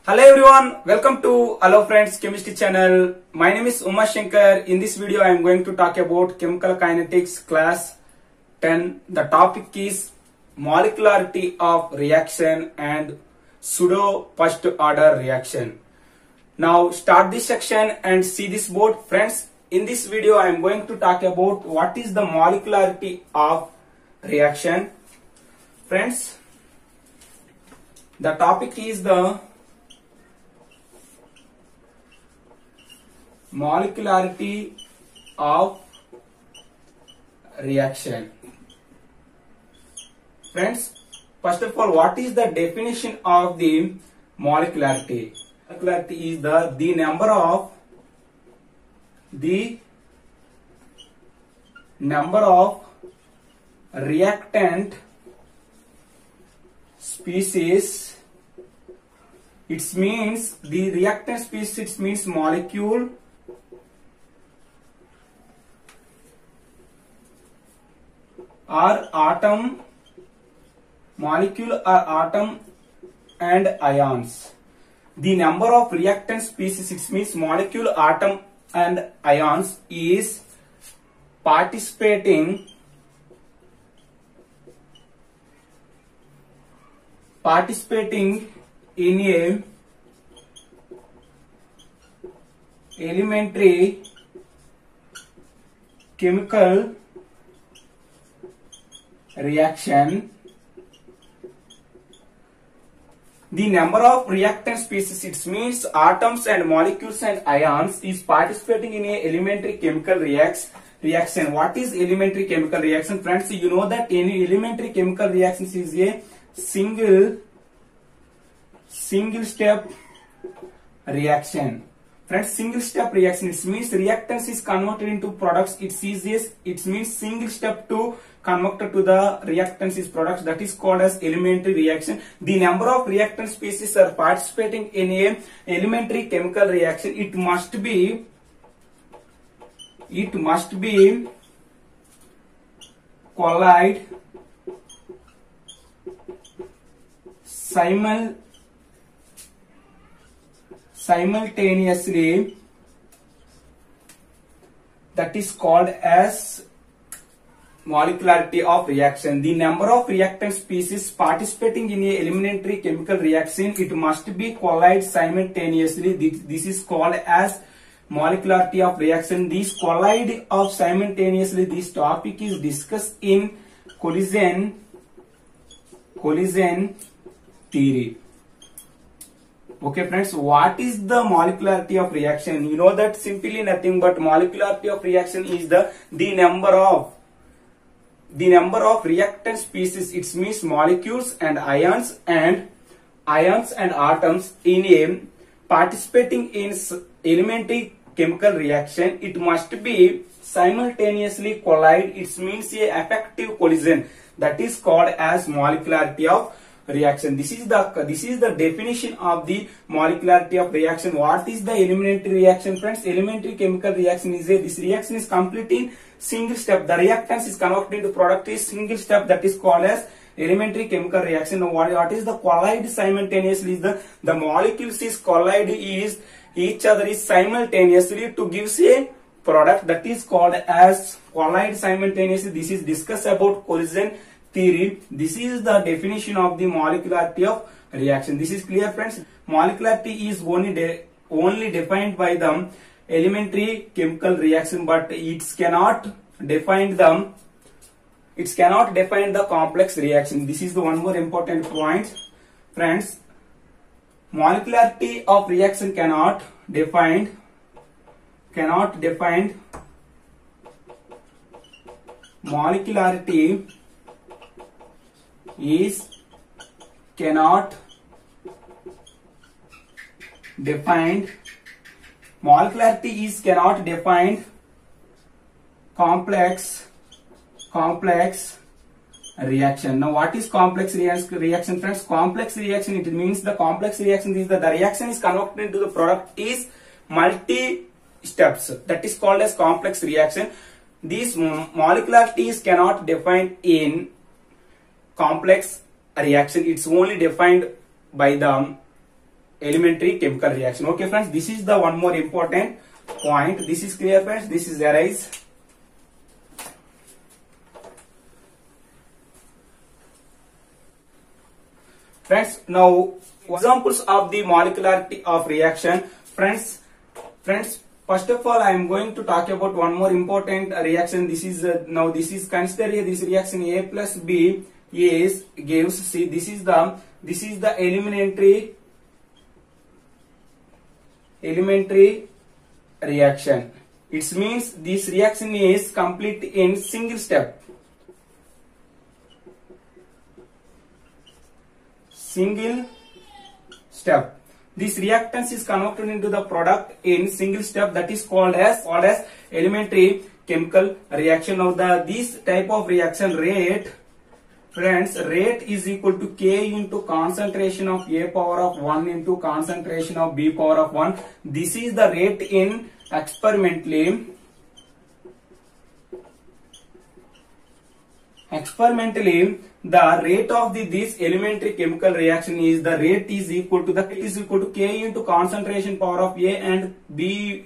Hello everyone, welcome to Hello Friends Chemistry channel. My name is Uma Shankar. In this video I am going to talk about chemical kinetics class 10. The topic is molecularity of reaction and pseudo first order reaction. Now start this section and see this board. Friends, in this video I am going to talk about what is the molecularity of reaction. Friends, the topic is the molecularity of reaction. Friends, first of all, what is the definition of the molecularity? Molecularity is the number of reactant species. It means the reactant species means molecule or atom, and ions. The number of reactant species, it means molecule, atom and ions, is participating in a elementary chemical reaction. The number of reactant species, it means atoms and molecules and ions, is participating in a elementary chemical reaction. What is elementary chemical reaction? Friends, you know that any elementary chemical reaction is a single step reaction. Friends, single step reaction, it means reactants is converted into products. It means single step to converted to the reactants is products. That is called as elementary reaction. The number of reactant species are participating in a elementary chemical reaction. It must be collide simultaneously. That is called as molecularity of reaction. The number of reactant species participating in a elementary chemical reaction, it must be collide simultaneously. This is called as molecularity of reaction. This collide of simultaneously, this topic is discussed in collision theory. Okay friends, what is the molecularity of reaction? You know that simply nothing but molecularity of reaction is the number of reactant species. It means molecules and ions and atoms in a participating in elementary chemical reaction. It must be simultaneously collide. It means a effective collision. That is called as molecularity of reaction. This is the definition of the molecularity of reaction. What is the elementary reaction? Friends, elementary chemical reaction is this reaction is complete in single step. The reactants is converted into product is single step. That is called as elementary chemical reaction. Now what is the collide simultaneously? Is the molecules is collide is each other is simultaneously to gives a product. That is called as collide simultaneously. This is discussed about collision theory. This is the definition of the molecularity of reaction. This is clear, friends. Molecularity is only defined by the elementary chemical reaction, but it cannot define the complex reaction. This is the one more important point, friends. Molecularity of reaction cannot define molecularity is cannot defined complex reaction. Now what is complex reaction, friends? Complex reaction, it means the complex reaction is the reaction is converted into the product is multi steps. That is called as complex reaction. These molecularities cannot define in complex reaction. It's only defined by the elementary chemical reaction. Okay friends, this is the one more important point. This is clear friends, this is arise. Friends, now examples of the molecularity of reaction. Friends, first of all I am going to talk about one more important reaction. This is now this is consider this reaction A plus B is gives C. This is the elementary reaction. It means this reaction is complete in single step. This reactance is converted into the product in single step, that is called as elementary chemical reaction. Now this type of reaction rate, friends, rate is equal to K into concentration of A power of 1 into concentration of B power of 1. This is the rate in experimentally the rate of this elementary chemical reaction is the rate is equal to K into concentration power of A and B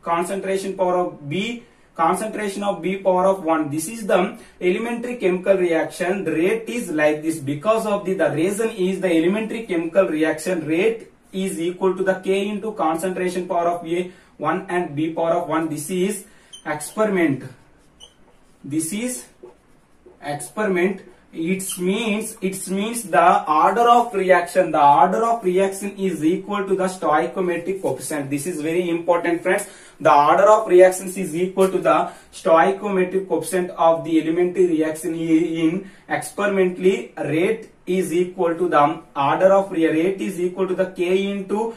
concentration power of B concentration of B power of 1. This is the elementary chemical reaction. The rate is like this because of the reason is the elementary chemical reaction rate is equal to the K into concentration power of A 1 and B power of 1. This is experiment. It means the order of reaction is equal to the stoichiometric coefficient. This is very important friends. The order of reactions is equal to the stoichiometric coefficient of the elementary reaction in experimentally rate is equal to the order of rate is equal to the K into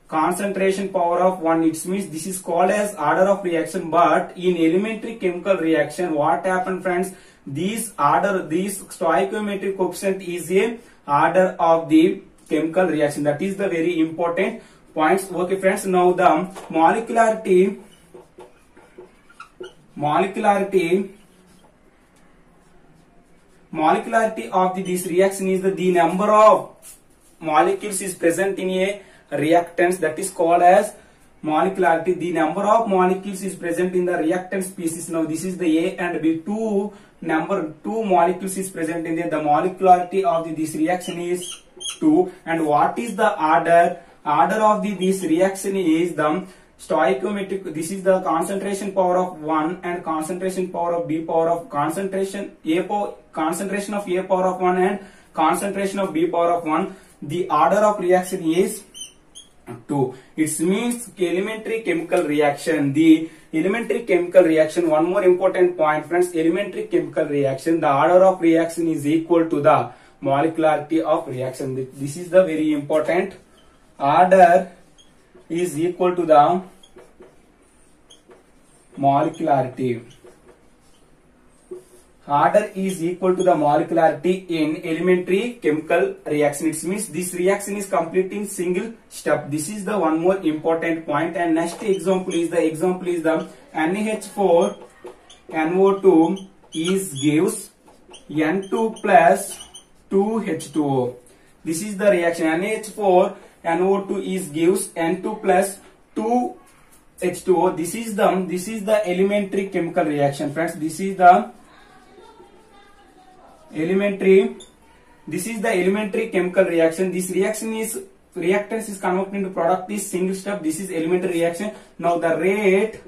concentration power of 1. It means this is called as order of reaction, but in elementary chemical reaction what happened friends, this stoichiometric coefficient is a order of the chemical reaction. That is the very important points. Okay friends, now the molecularity of this reaction is the number of molecules is present in a reactants, that is called as molecularity. The number of molecules is present in the reactant species. Now this is the A and B. Number 2 molecules is present in there. The molecularity of this reaction is 2. And what is the order? Order of this reaction is the stoichiometric. This is the concentration power of 1 and concentration power of B power of concentration of A power of 1 and concentration of B power of 1. The order of reaction is 2. It means elementary chemical reaction. The elementary chemical reaction, one more important point friends, elementary chemical reaction, the order of reaction is equal to the molecularity of reaction. This is the very important. Order is equal to the molecularity. Order is equal to the molecularity in elementary chemical reaction. It means this reaction is complete in single step. This is the one more important point. And next example is the NaH4 NO2 gives N2 plus 2H2O. This is the reaction. NaH4 NO2 gives N2 plus 2H2O. This is the elementary chemical reaction friends. This is the elementary chemical reaction. This reactants is converted into product is single step. This is elementary reaction. Now the rate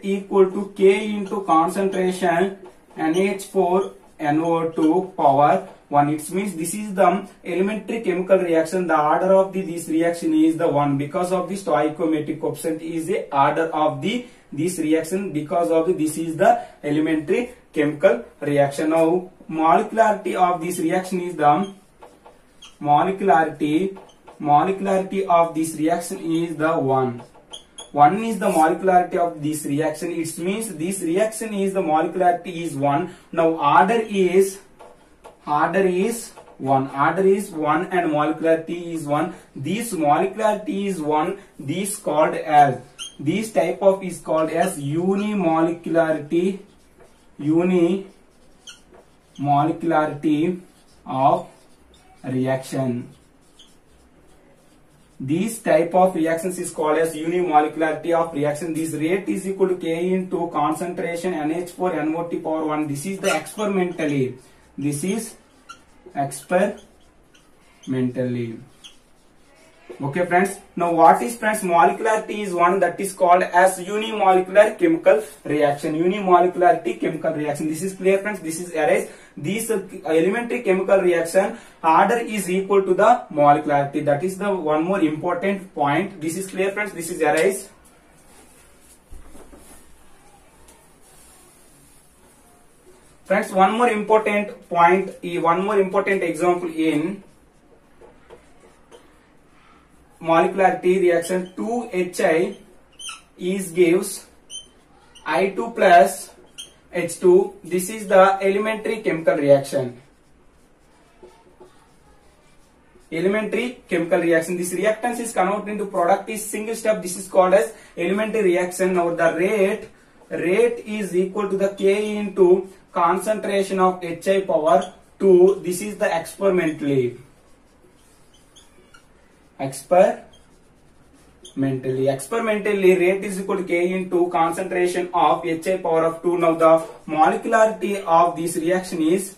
equal to K into concentration NaH4 NO2 power 1. It means this is the elementary chemical reaction. The order of this reaction is the 1 because of the stoichiometric coefficient is the order of this reaction because of this is the elementary chemical reaction. Now molecularity of this reaction is the molecularity of this reaction is the 1. 1 is the molecularity of this reaction. It means this reaction is the molecularity is 1. Now order is 1. Order is 1 and molecularity is 1. This molecularity is 1. This type of is called as unimolecularity of reaction. This type of reactions is called as unimolecularity of reaction. This rate is equal to K into concentration NH4NO2 power 1. This is the experimentally. This is experimentally. Okay friends, now what is friends molecularity is one that is called as unimolecular chemical reaction. Unimolecularity chemical reaction. This is clear friends, this is arise. This elementary chemical reaction order is equal to the molecularity. That is the one more important point. This is clear friends, this is arise. Friends, one more important point, one more important example in molecularity reaction. 2HI is gives I2 plus H2. This is the elementary chemical reaction. Elementary chemical reaction. This reactance is converted into product is single step. This is called as elementary reaction. Now the rate is equal to the K into concentration of HI power 2. This is the experimentally rate is equal to K into concentration of HI power of 2. Now the molecularity of this reaction is,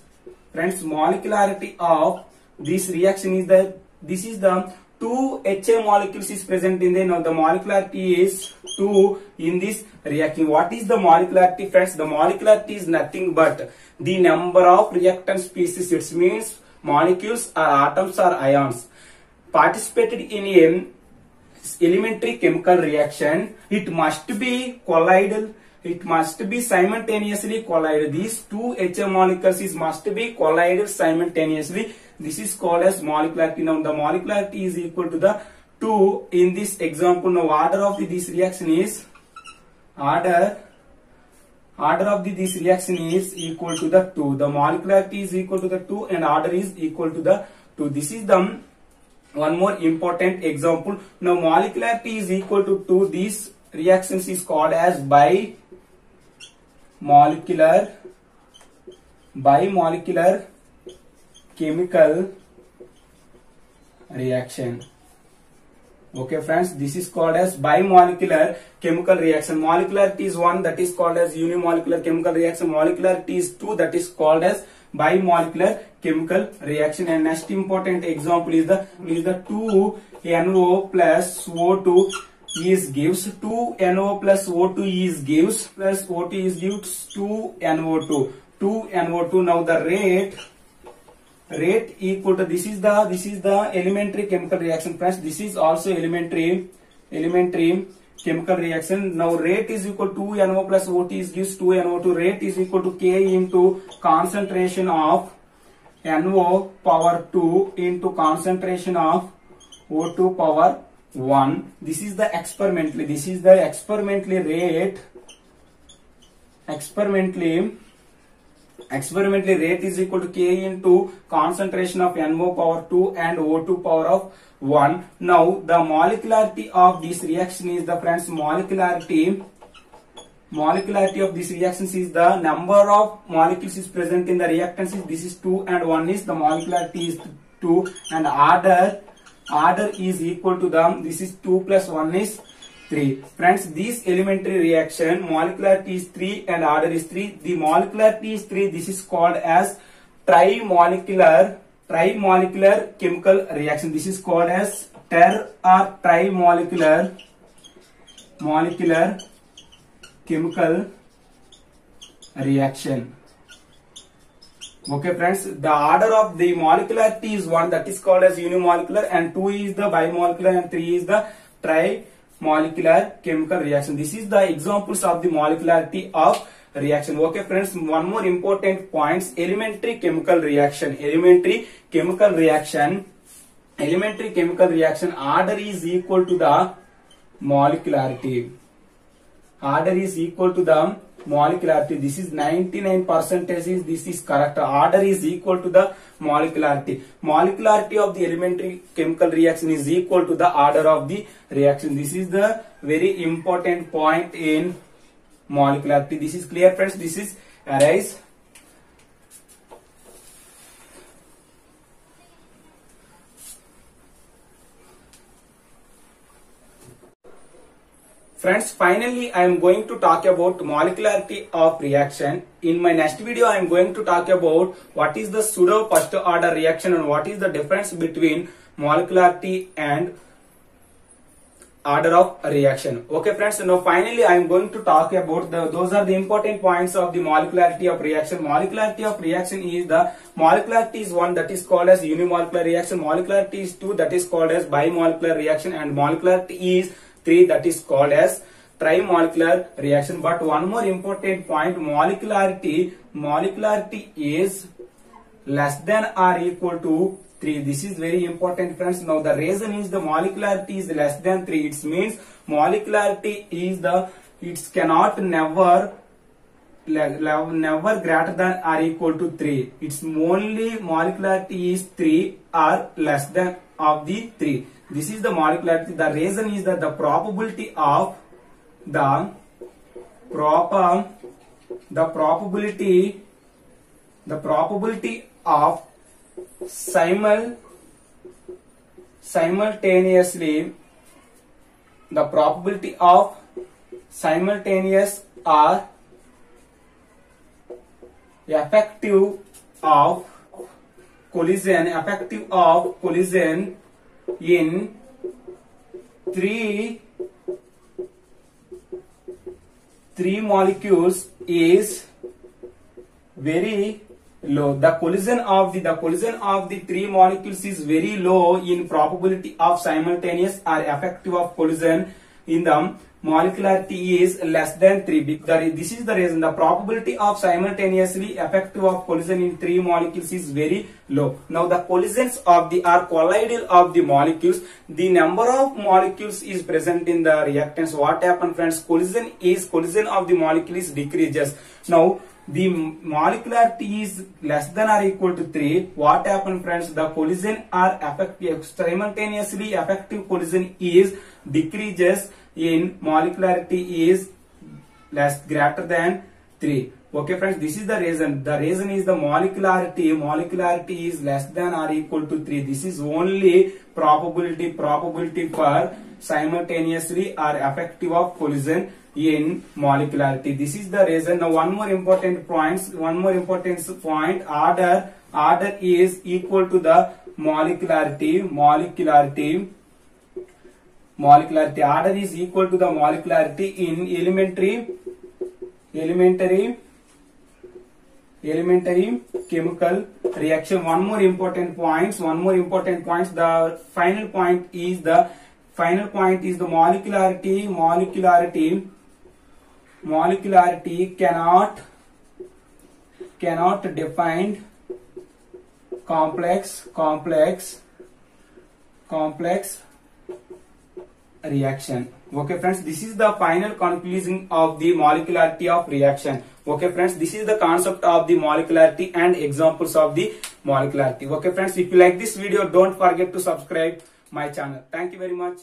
friends, molecularity of this reaction is that this is the 2 HI molecules is present in there. Now the molecularity is 2 in this reaction. What is the molecularity friends? The molecularity is nothing but the number of reactant species. It means molecules or atoms or ions participated in a elementary chemical reaction. It must be colloidal. It must be simultaneously collided. These 2 HI molecules must be collided simultaneously. This is called as molecularity. Now the molecularity is equal to the 2 in this example. Now order of this reaction is order of this reaction is equal to the 2. The molecularity is equal to the 2 and order is equal to the 2. This is the one more important example. Now molecularity is equal to 2. These reactions is called as bimolecular chemical reaction. Okay friends, this is called as bimolecular chemical reaction. Molecularity is 1, that is called as unimolecular chemical reaction. Molecularity is 2, that is called as bimolecular chemical reaction. And next important example is the 2NO plus O2 is gives 2NO plus O2 is gives plus O2 is gives 2NO2. Now the rate equal to this is the elementary chemical reaction friends. This is also elementary chemical reaction. Now rate is equal to 2NO plus O2 is gives 2NO2. Rate is equal to K into concentration of NO power 2 into concentration of O2 power 1. This is the experimentally rate. Experimentally rate is equal to K into concentration of NO power 2 and O2 power of 1. Now the molecularity of this reaction is the friends molecularity of this reactions is the number of molecules is present in the reactants is this is 2 and 1 is the molecularity is 2 and order is equal to the this is 2 plus 1 is 3. Friends, this elementary reaction molecularity is 3 and order is 3. The molecularity is 3. This is called as trimolecular chemical reaction. This is called as trimolecular chemical reaction. Okay friends, the order of the molecularity is 1, that is called as unimolecular, and 2 is the bimolecular and 3 is the trimolecular chemical reaction. This is the examples of the molecularity of reaction. Okay friends, one more important points, elementary chemical reaction order is equal to the molecularity. This is 99% is this is correct. Order is equal to the molecularity of the elementary chemical reaction is equal to the order of the reaction. This is the very important point in molecularity. This is clear friends, this is arise. Friends, finally I am going to talk about molecularity of reaction. In my next video I am going to talk about what is the pseudo first order reaction and what is the difference between molecularity and order of reaction. Okay friends, now finally I am going to talk about those are the important points of the molecularity of reaction. Molecularity of reaction is molecularity is 1, that is called as unimolecular reaction. Molecularity is 2, that is called as bimolecular reaction, and molecularity is 3, that is called as trimolecular reaction. But one more important point, molecularity is less than or equal to 3. This is very important friends. Now the reason is the molecularity is less than 3. It means molecularity is it cannot never greater than or equal to 3. It's only molecularity is 3 or less than of the 3. This is the molecularity. The reason is that the probability of simultaneous or effective of collision in three molecules is very low. The collision of the 3 molecules is very low in probability of simultaneous or effective of collision in the molecularity is less than 3. This is the reason the probability of simultaneously effective of collision in 3 molecules is very low. Now the collisions of the collidial of the molecules, the number of molecules is present in the reactants. What happens friends? Collision of the molecules decreases. Now the molecularity is less than or equal to 3. What happens friends? The collision or simultaneously effective collision is decreases in molecularity is greater than 3. Okay friends, this is the reason. The reason is the molecularity is less than or equal to 3. This is only probability for simultaneously or effective of collision in molecularity. This is the reason. Now one more important point, order is equal to the molecularity. Order is equal to the molecularity in elementary chemical reaction. One more important point. The final point is the molecularity cannot define complex reaction. Okay friends, this is the final conclusion of the molecularity of reaction. Okay friends, this is the concept of the molecularity and examples of the molecularity. Okay friends, if you like this video, don't forget to subscribe my channel. Thank you very much.